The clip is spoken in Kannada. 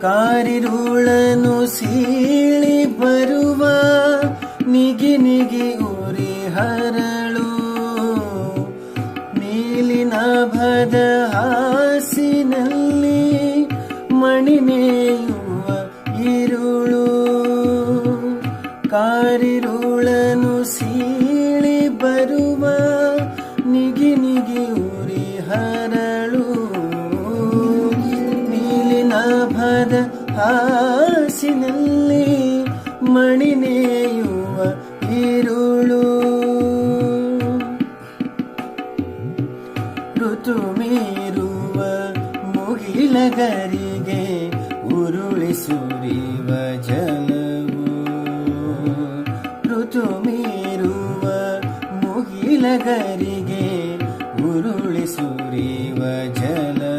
ಕಾರಿರುಳನು ಸೀಳಿ ಬರುವ ನಿಗಿ ನಿಗಿ ಉರಿ ಹರಳು ನೀಲಿ ನಭದ ಹಾಸಿನಲ್ಲಿ ಮಣಿಮೇಯುವ ഇരുಳು ಕಾರಿರುಳನು ಸೀಳಿ ಬರುವ ನಿಗಿ ನಿಗಿ ಉರಿ ಹರಳು ನೀಲಿ ನಭದ ಹಾಸಿನಲ್ಲಿ ಮಣಿನೇಯುವ ഇരുಳು ಋತು ಮೀರುವ ಮುಗಿಲಗರಿಗೆ ಉರುಳಿ ಸುರಿವ ಜಲವು ಋತು ಮೀರುವ ಮುಗಿಲಗರಿಗೆ ಉರುಳಿ ಸುರಿವ